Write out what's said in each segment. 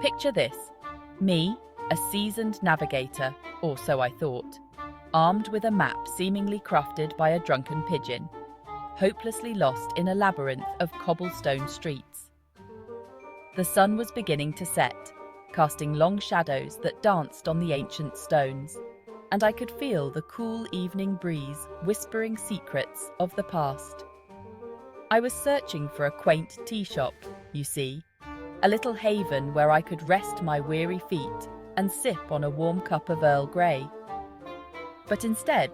Picture this: me, a seasoned navigator, or so I thought, armed with a map seemingly crafted by a drunken pigeon, hopelessly lost in a labyrinth of cobblestone streets. The sun was beginning to set, casting long shadows that danced on the ancient stones, and I could feel the cool evening breeze whispering secrets of the past. I was searching for a quaint tea shop, you see, a little haven where I could rest my weary feet and sip on a warm cup of Earl Grey. But instead,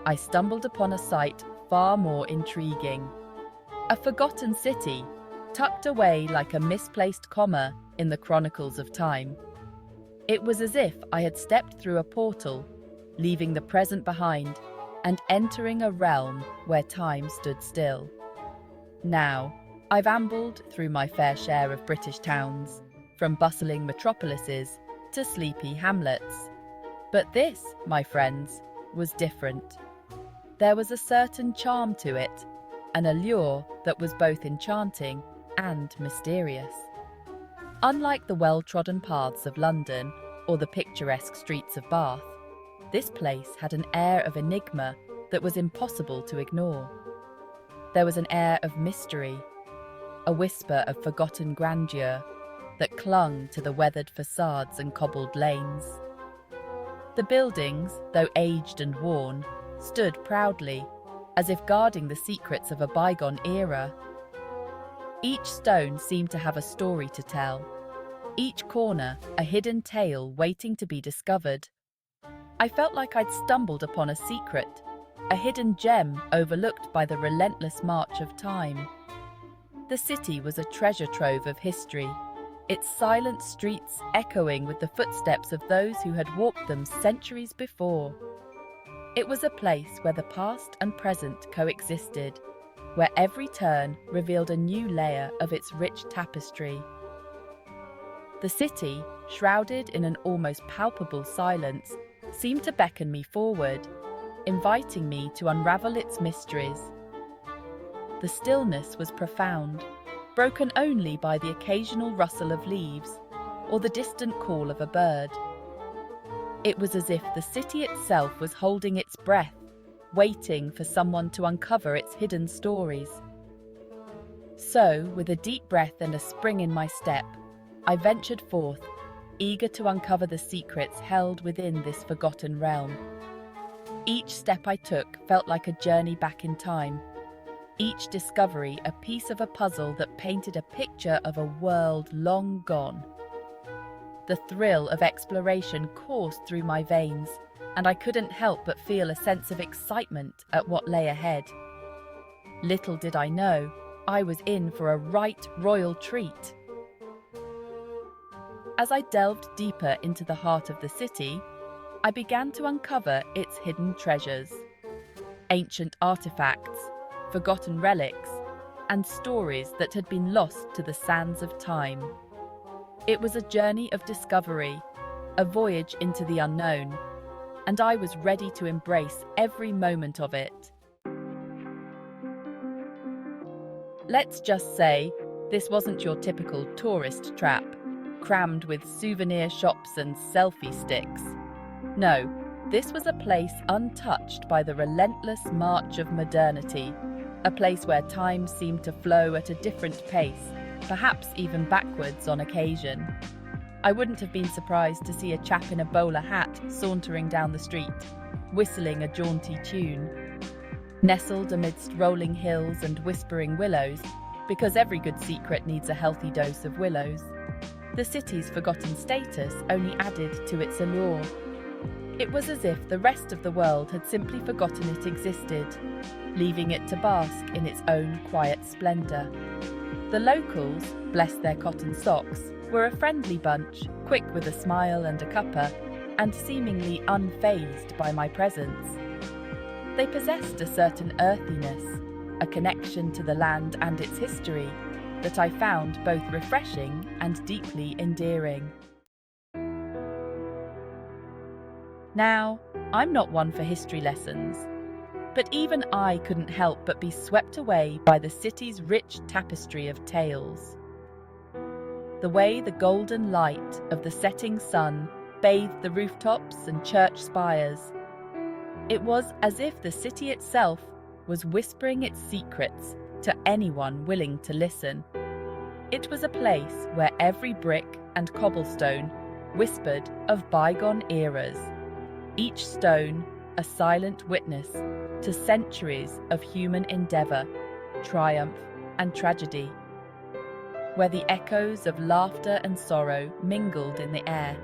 I stumbled upon a sight far more intriguing. A forgotten city, tucked away like a misplaced comma in the chronicles of time. It was as if I had stepped through a portal, leaving the present behind and entering a realm where time stood still. Now, I've ambled through my fair share of British towns, from bustling metropolises to sleepy hamlets. But this, my friends, was different. There was a certain charm to it, an allure that was both enchanting and mysterious. Unlike the well-trodden paths of London or the picturesque streets of Bath, this place had an air of enigma that was impossible to ignore. There was an air of mystery, a whisper of forgotten grandeur that clung to the weathered facades and cobbled lanes. The buildings, though aged and worn, stood proudly, as if guarding the secrets of a bygone era. Each stone seemed to have a story to tell, each corner a hidden tale waiting to be discovered. I felt like I'd stumbled upon a secret, a hidden gem overlooked by the relentless march of time. The city was a treasure trove of history, its silent streets echoing with the footsteps of those who had walked them centuries before. It was a place where the past and present coexisted, where every turn revealed a new layer of its rich tapestry. The city, shrouded in an almost palpable silence, seemed to beckon me forward, inviting me to unravel its mysteries. The stillness was profound, broken only by the occasional rustle of leaves or the distant call of a bird. It was as if the city itself was holding its breath, waiting for someone to uncover its hidden stories. So, with a deep breath and a spring in my step, I ventured forth, eager to uncover the secrets held within this forgotten realm. Each step I took felt like a journey back in time, each discovery a piece of a puzzle that painted a picture of a world long gone. The thrill of exploration coursed through my veins, and I couldn't help but feel a sense of excitement at what lay ahead. Little did I know, I was in for a right royal treat. As I delved deeper into the heart of the city, I began to uncover its hidden treasures. Ancient artifacts, forgotten relics, and stories that had been lost to the sands of time. It was a journey of discovery, a voyage into the unknown, and I was ready to embrace every moment of it. Let's just say, this wasn't your typical tourist trap, crammed with souvenir shops and selfie sticks. No, this was a place untouched by the relentless march of modernity, a place where time seemed to flow at a different pace, perhaps even backwards on occasion. I wouldn't have been surprised to see a chap in a bowler hat sauntering down the street, whistling a jaunty tune. Nestled amidst rolling hills and whispering willows, because every good secret needs a healthy dose of willows, the city's forgotten status only added to its allure. It was as if the rest of the world had simply forgotten it existed, leaving it to bask in its own quiet splendor. The locals, bless their cotton socks, were a friendly bunch, quick with a smile and a cuppa, and seemingly unfazed by my presence. They possessed a certain earthiness, a connection to the land and its history, that I found both refreshing and deeply endearing. Now, I'm not one for history lessons, but even I couldn't help but be swept away by the city's rich tapestry of tales. the way the golden light of the setting sun bathed the rooftops and church spires. It was as if the city itself was whispering its secrets to anyone willing to listen. It was a place where every brick and cobblestone whispered of bygone eras, each stone a silent witness to centuries of human endeavour, triumph and tragedy, where the echoes of laughter and sorrow mingled in the air.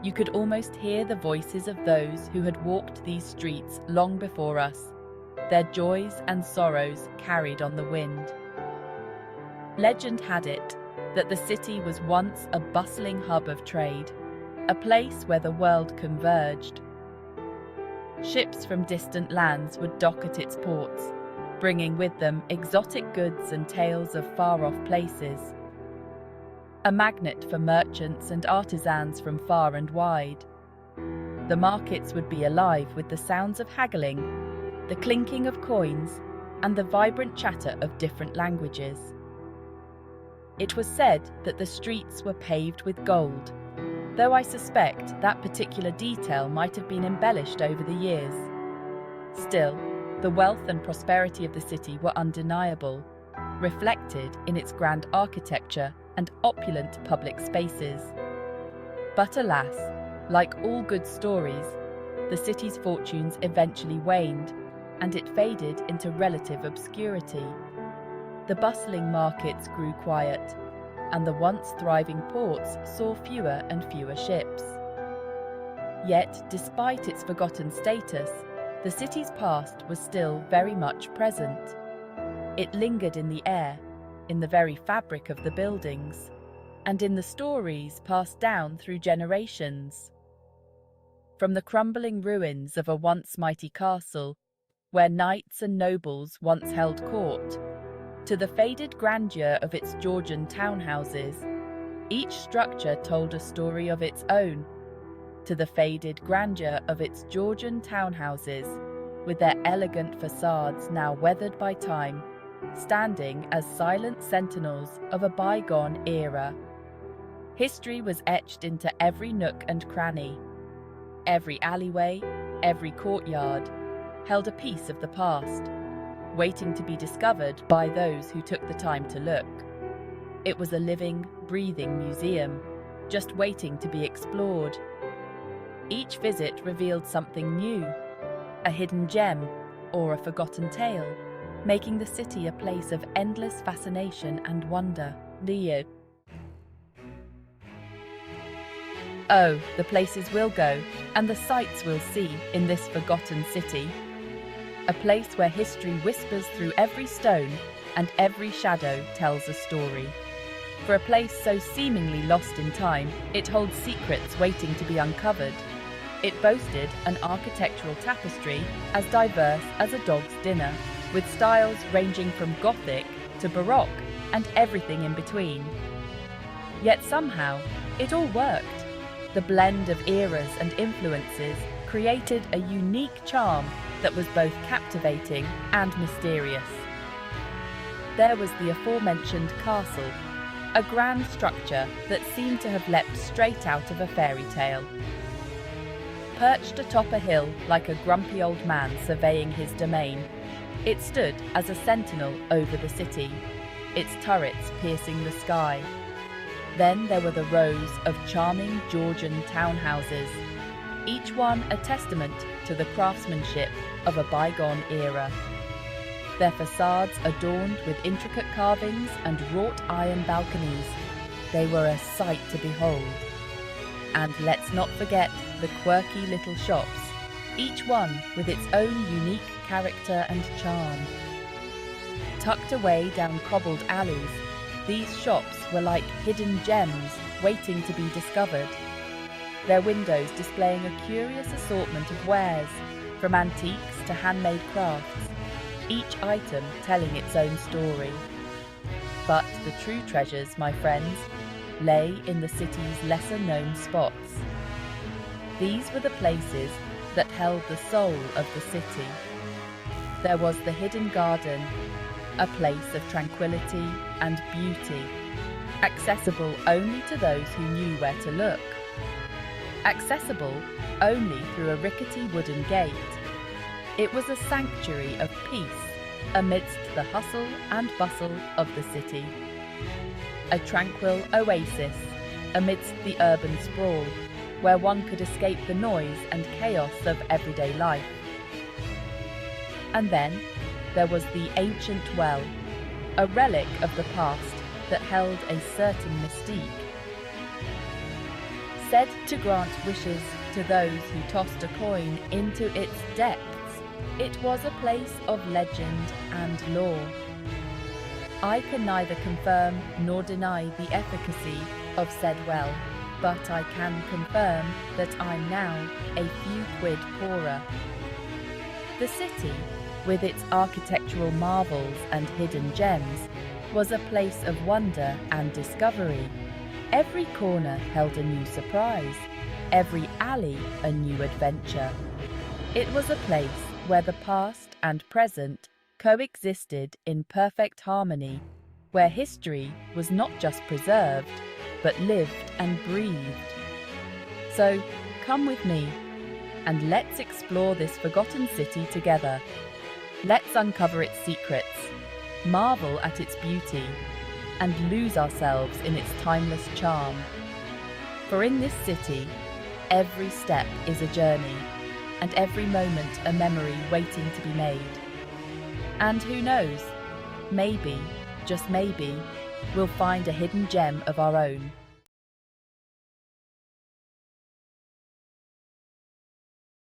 You could almost hear the voices of those who had walked these streets long before us, their joys and sorrows carried on the wind. Legend had it that the city was once a bustling hub of trade, a place where the world converged. Ships from distant lands would dock at its ports, bringing with them exotic goods and tales of far-off places. A magnet for merchants and artisans from far and wide. The markets would be alive with the sounds of haggling, the clinking of coins, and the vibrant chatter of different languages. It was said that the streets were paved with gold, though I suspect that particular detail might have been embellished over the years. Still, the wealth and prosperity of the city were undeniable, reflected in its grand architecture and opulent public spaces. But alas, like all good stories, the city's fortunes eventually waned, and it faded into relative obscurity. The bustling markets grew quiet, and the once thriving ports saw fewer and fewer ships. Yet, despite its forgotten status, the city's past was still very much present. It lingered in the air, in the very fabric of the buildings, and in the stories passed down through generations. From the crumbling ruins of a once mighty castle, where knights and nobles once held court, to the faded grandeur of its Georgian townhouses, each structure told a story of its own. To the faded grandeur of its Georgian townhouses, with their elegant facades now weathered by time, standing as silent sentinels of a bygone era. History was etched into every nook and cranny. Every alleyway, every courtyard, held a piece of the past, waiting to be discovered by those who took the time to look. It was a living, breathing museum, just waiting to be explored. Each visit revealed something new, a hidden gem or a forgotten tale, making the city a place of endless fascination and wonder. Leo. Oh, the places we'll go, and the sights we'll see in this forgotten city. A place where history whispers through every stone and every shadow tells a story. For a place so seemingly lost in time, it holds secrets waiting to be uncovered. It boasted an architectural tapestry as diverse as a dog's dinner, with styles ranging from Gothic to Baroque and everything in between. Yet somehow, it all worked. The blend of eras and influences created a unique charm that was both captivating and mysterious. There was the aforementioned castle, a grand structure that seemed to have leapt straight out of a fairy tale. Perched atop a hill like a grumpy old man surveying his domain, it stood as a sentinel over the city, its turrets piercing the sky. Then there were the rows of charming Georgian townhouses, each one a testament to the craftsmanship of a bygone era. Their facades adorned with intricate carvings and wrought iron balconies, they were a sight to behold. And let's not forget the quirky little shops, each one with its own unique character and charm. Tucked away down cobbled alleys, these shops were like hidden gems waiting to be discovered. Their windows displaying a curious assortment of wares, from antiques to handmade crafts, each item telling its own story. But the true treasures, my friends, lay in the city's lesser-known spots. These were the places that held the soul of the city. There was the hidden garden, a place of tranquility and beauty. accessible only to those who knew where to look, accessible only through a rickety wooden gate. It was a sanctuary of peace amidst the hustle and bustle of the city, a tranquil oasis amidst the urban sprawl, where one could escape the noise and chaos of everyday life. And then there was the ancient well, a relic of the past that held a certain mystique. Said to grant wishes to those who tossed a coin into its depths, it was a place of legend and lore. I can neither confirm nor deny the efficacy of said well, but I can confirm that I'm now a few quid poorer. The city, with its architectural marvels and hidden gems, was a place of wonder and discovery. Every corner held a new surprise, every alley a new adventure. It was a place where the past and present coexisted in perfect harmony, where history was not just preserved, but lived and breathed. So, come with me, and let's explore this forgotten city together. Let's uncover its secrets, marvel at its beauty, and lose ourselves in its timeless charm. For in this city, every step is a journey, and every moment a memory waiting to be made. And who knows, maybe, just maybe, we'll find a hidden gem of our own.